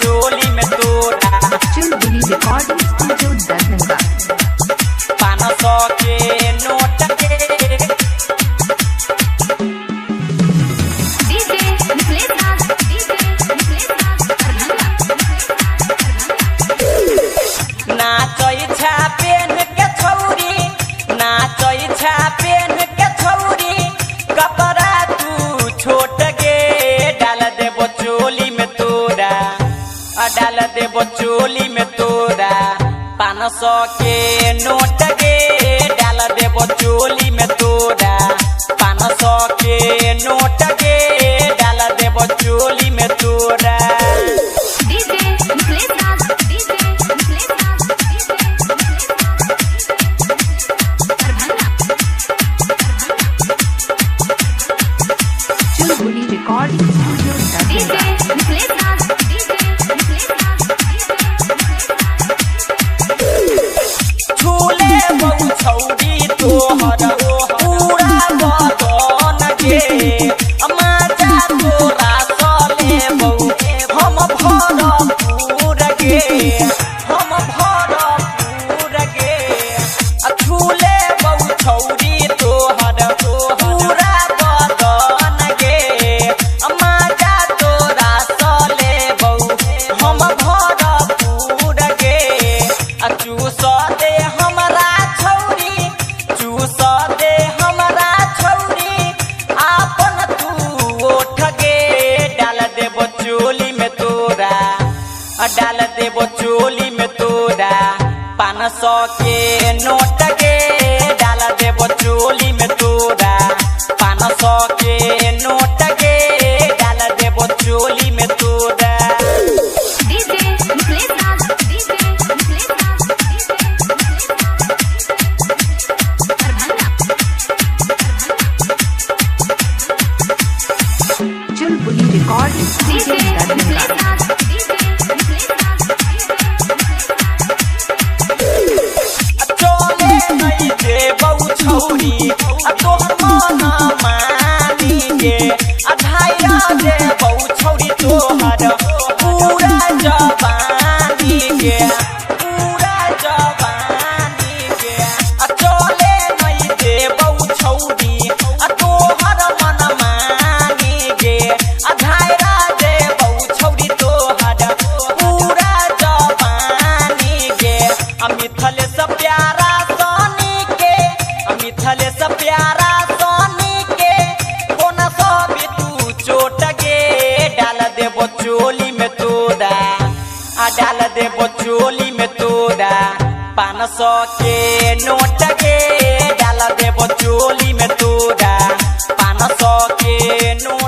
चोली में तोरा चुलबुली रिकॉर्डिंग स्टूडियो दरभंगा। 500 के नोट के डीजे निखिलेश राज नाचै छापेन के छौरी नाचै छापेन के छौरी कपड़ा तू छोट गे डाल देबो चोली में तोरा डाल देबो चोली में तोरा 500 के नोट गे डाल देबो चोली में तोरा 500 के नोट गे डाल देबो चोली में तोरा डीजे निखिलेश राज चुलबुली रिकॉर्डिंग स्टूडियो दरभंगा। निखिलेश राज झूले बहु छौरी तोहर पूरा बदन गे माजा तोरा सले बहु हम भरपूर गे हम भरपूर गे झूले बहु छौरी तोहर पूरा बदन गे माजा तोरा सले बहु हम भरपूर गे चूस दे हमरा छौरी चूस दे हमरा छौरी आपन तू ओठ गे डाल देबो चोली में तोरा डाल देबो चोली में तोरा 500 के नोट गे डाल देबो चोली में तोरा 500 के नोट गे डाल देबो चोली में तोरा डीजे निखिलेश राज चुलबुली रिकॉर्डिंग स्टूडियो दरभंगा। चोले नहीं दे बहु छौरी तोहर मन मानी गे अधाइरा दे बहु छौरी तोहर पूरा जवानी गे पूरा जवानी गे चोले नहीं दे बहु छौरी तोहर मन मानी गे अधाइरा दे बहु छौरी तोहर पूरा जवानी गे मिथल से प्यारा सोनी के मिथल से प्यारा सोनी के कोना सब तू चोट गे डाल देबो चोली में तोरा डाल देबो चोली में तोरा 500 के नोट गे डाल देबो चोली में तोरा 500 के नोट